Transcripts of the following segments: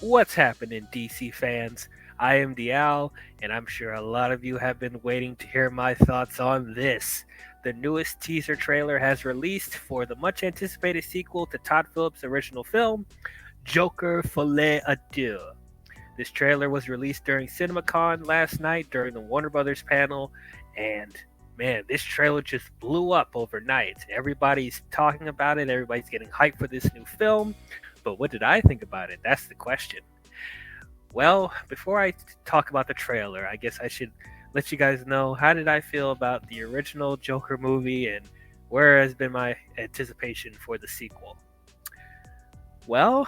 What's happening, DC fans? I am DL, and I'm sure a lot of you have been waiting to hear my thoughts on this. The newest teaser trailer has released for the much anticipated sequel to Todd Phillips' original film, Joker Folie à Deux. This trailer was released during CinemaCon last night during the Warner Brothers panel, and man, this trailer just blew up overnight. Everybody's talking about it, everybody's getting hyped for this new film. But what did I think about it? That's the question. Well, before I talk about the trailer, I guess I should let you guys know how did I feel about the original Joker movie and where has been my anticipation for the sequel. Well,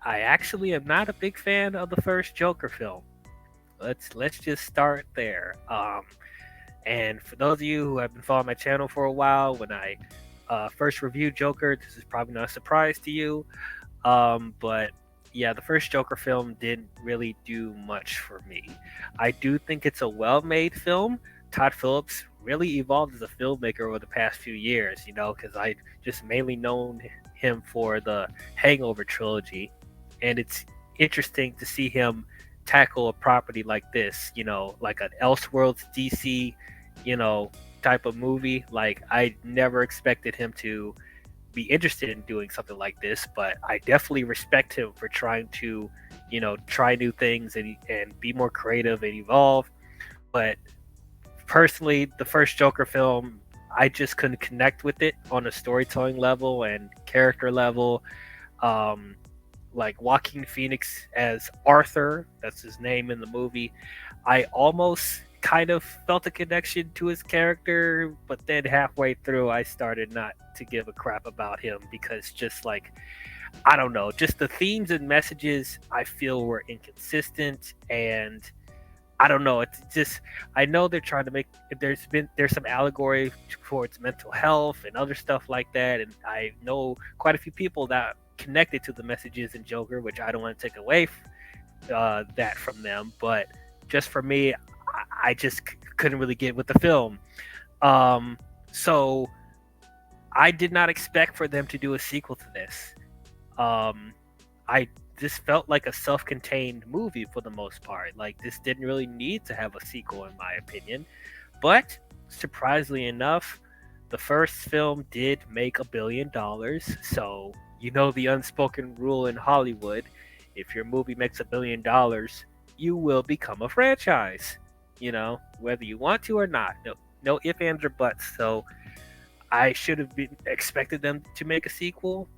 I actually am not a big fan of the first Joker film. Let's just start there. And for those of you who have been following my channel for a while, when I first reviewed Joker, this is probably not a surprise to you. But yeah, the first Joker film didn't really do much for me. I do think it's a well-made film. Todd Phillips really evolved as a filmmaker over the past few years, because I just mainly known him for the Hangover trilogy, and it's interesting to see him tackle a property like this, like an Elseworlds DC, you know, type of movie. Like I never expected him to be interested in doing something like this, but I definitely respect him for trying to, try new things and be more creative and evolve. But personally, the first Joker film, I just couldn't connect with it on a storytelling level and character level. Um, like Joaquin Phoenix as Arthur, that's his name in the movie. I almost kind of felt a connection to his character, but then halfway through, I started not to give a crap about him because just like, I don't know, just the themes and messages I feel were inconsistent, and I don't know. It's just I know they're trying to make there's some allegory towards mental health and other stuff like that, and I know quite a few people that connected to the messages in Joker, which I don't want to take away that from them. But just for me, I just couldn't really get with the film. So I did not expect for them to do a sequel to this. Um, I This felt like a self-contained movie for the most part. Like this didn't really need to have a sequel, in my opinion. But surprisingly enough, the first film did make $1 billion. So the unspoken rule in Hollywood: if your movie makes $1 billion, you will become a franchise. Whether you want to or not. No, no ifs, ands, or buts. So I should have been expected them to make a sequel.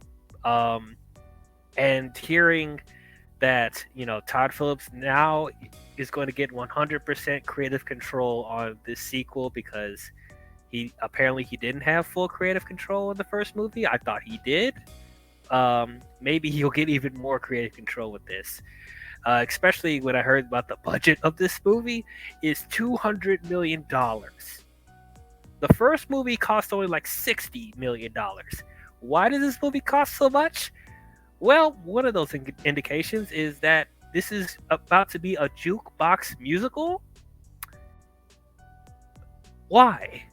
Um, and hearing that Todd Phillips now is going to get 100% creative control on this sequel because he didn't have full creative control in the first movie. I thought he did. Maybe he'll get even more creative control with this. Especially when I heard about the budget of this movie is $200 million. The first movie cost only like $60 million. Why does this movie cost so much? Well, one of those indications is that this is about to be a jukebox musical. Why?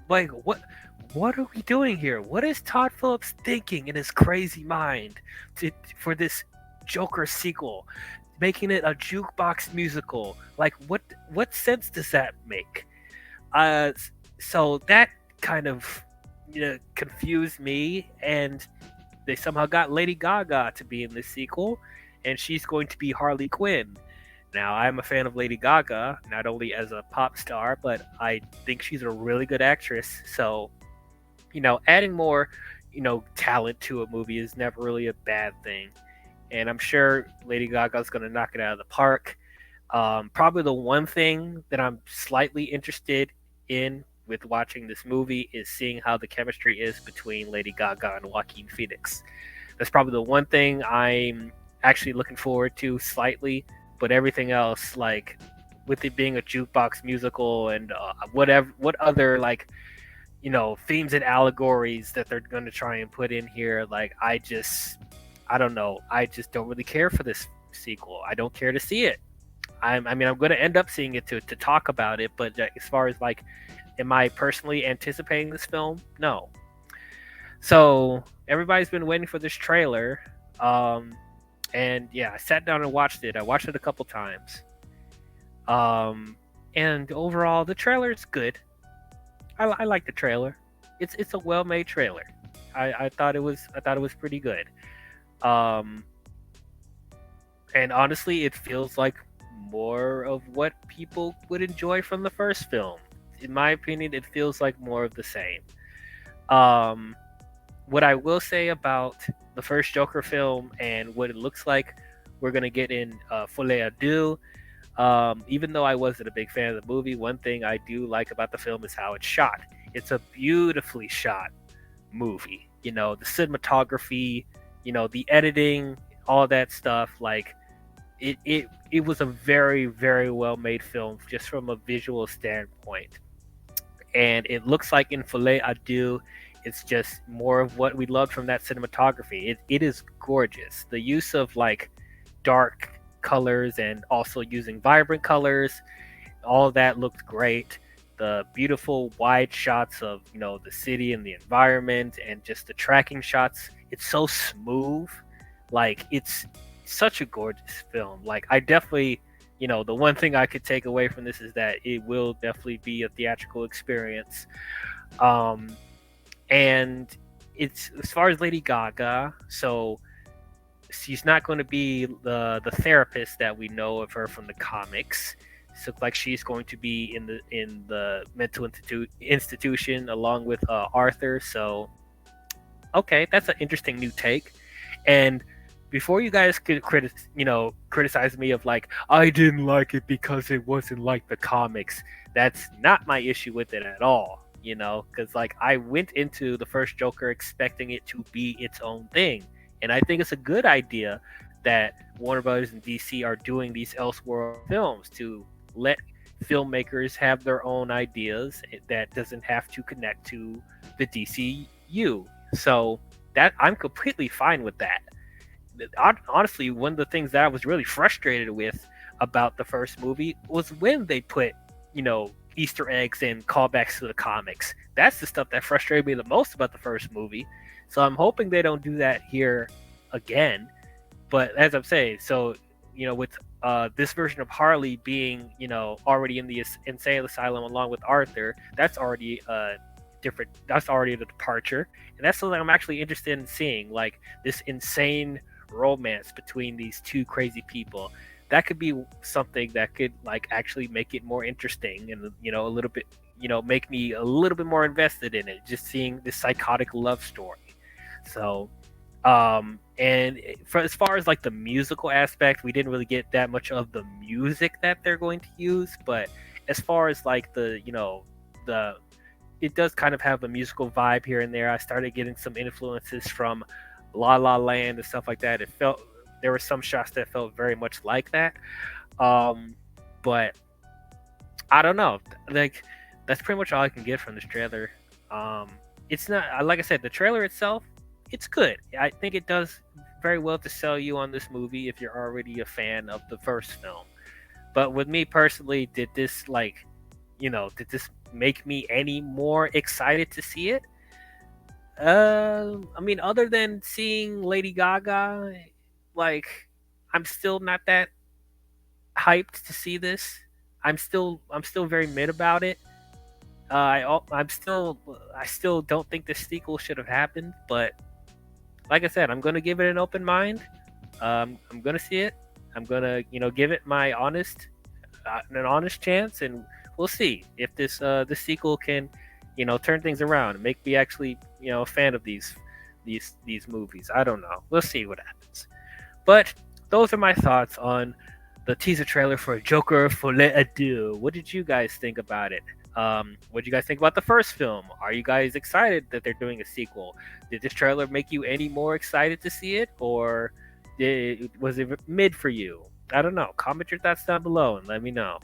Like, what are we doing here? What is Todd Phillips thinking in his crazy mind for this Joker sequel, making it a jukebox musical? Like, what sense does that make? Uh, so that kind of confused me, and they somehow got Lady Gaga to be in this sequel, and she's going to be Harley Quinn. Now, I'm a fan of Lady Gaga, not only as a pop star, but I think she's a really good actress. So, adding more, talent to a movie is never really a bad thing. And I'm sure Lady Gaga's going to knock it out of the park. Probably the one thing that I'm slightly interested in with watching this movie is seeing how the chemistry is between Lady Gaga and Joaquin Phoenix. That's probably the one thing I'm actually looking forward to slightly, but everything else, like with it being a jukebox musical and what other like themes and allegories that they're going to try and put in here, like I don't know, I just don't really care for this sequel. I don't care to see it. I mean, I'm going to end up seeing it to talk about it, but as far as like, am I personally anticipating this film? No. So everybody's been waiting for this trailer. Um, And yeah, I sat down and watched it. I watched it a couple times. Um, and overall, the trailer is good. I like the trailer. It's a well made trailer. I thought it was pretty good. Um, and honestly, it feels like more of what people would enjoy from the first film. In my opinion, it feels like more of the same. Um, what I will say about the first Joker film and what it looks like we're gonna get in Folie Deux. Even though I wasn't a big fan of the movie, one thing I do like about the film is how it's shot. It's a beautifully shot movie. You know, the cinematography, you know, the editing, all that stuff. Like it was a very, very well made film just from a visual standpoint. And it looks like in Filet Adieu, it's just more of what we loved from that cinematography. It is gorgeous. The use of like dark colors and also using vibrant colors, all that looked great. The beautiful wide shots of, you know, the city and the environment and just the tracking shots. It's so smooth. Like it's such a gorgeous film. Like I definitely, you know, the one thing I could take away from this is that it will definitely be a theatrical experience. Um, and it's as far as Lady Gaga, so she's not going to be the therapist that we know of her from the comics. It looks like she's going to be in the institution along with Arthur. So okay, that's an interesting new take. And before you guys could criticize me of like I didn't like it because it wasn't like the comics. That's not my issue with it at all. You know, because like I went into the first Joker expecting it to be its own thing, and I think it's a good idea that Warner Brothers and DC are doing these Elseworld films to let filmmakers have their own ideas that doesn't have to connect to the DCU. So that I'm completely fine with that. Honestly, one of the things that I was really frustrated with about the first movie was when they put, you know, Easter eggs and callbacks to the comics. That's the stuff that frustrated me the most about the first movie. So I'm hoping they don't do that here again. But as I'm saying, so you know, with this version of Harley being, you know, already in the insane asylum along with Arthur, that's already different. That's already a departure, and that's something I'm actually interested in seeing. Like this insane romance between these two crazy people. That could be something that could like actually make it more interesting and, you know, a little bit, you know, make me a little bit more invested in it. Just seeing this psychotic love story. So and for as far as like the musical aspect, we didn't really get that much of the music that they're going to use, but as far as like the, you know, the it does kind of have a musical vibe here and there. I started getting some influences from La La Land and stuff like that. It felt there were some shots that felt very much like that. Um, but I don't know. Like that's pretty much all I can get from this trailer. Um, it's not like I said. The trailer itself, it's good. I think it does very well to sell you on this movie if you're already a fan of the first film. But with me personally, did this like, you know, did this make me any more excited to see it? I mean, other than seeing Lady Gaga, like, I'm still not that hyped to see this. I'm still very mid about it. I still don't think the sequel should have happened. But like I said, I'm gonna give it an open mind. I'm gonna see it. I'm gonna, you know, give it my an honest chance, and we'll see if this sequel can, you know, turn things around and make me actually, you know, a fan of these movies. I don't know. We'll see what happens. But those are my thoughts on the teaser trailer for Joker Folie à Deux. What did you guys think about it? What did you guys think about the first film? Are you guys excited that they're doing a sequel? Did this trailer make you any more excited to see it, or was it mid for you? I don't know. Comment your thoughts down below and let me know.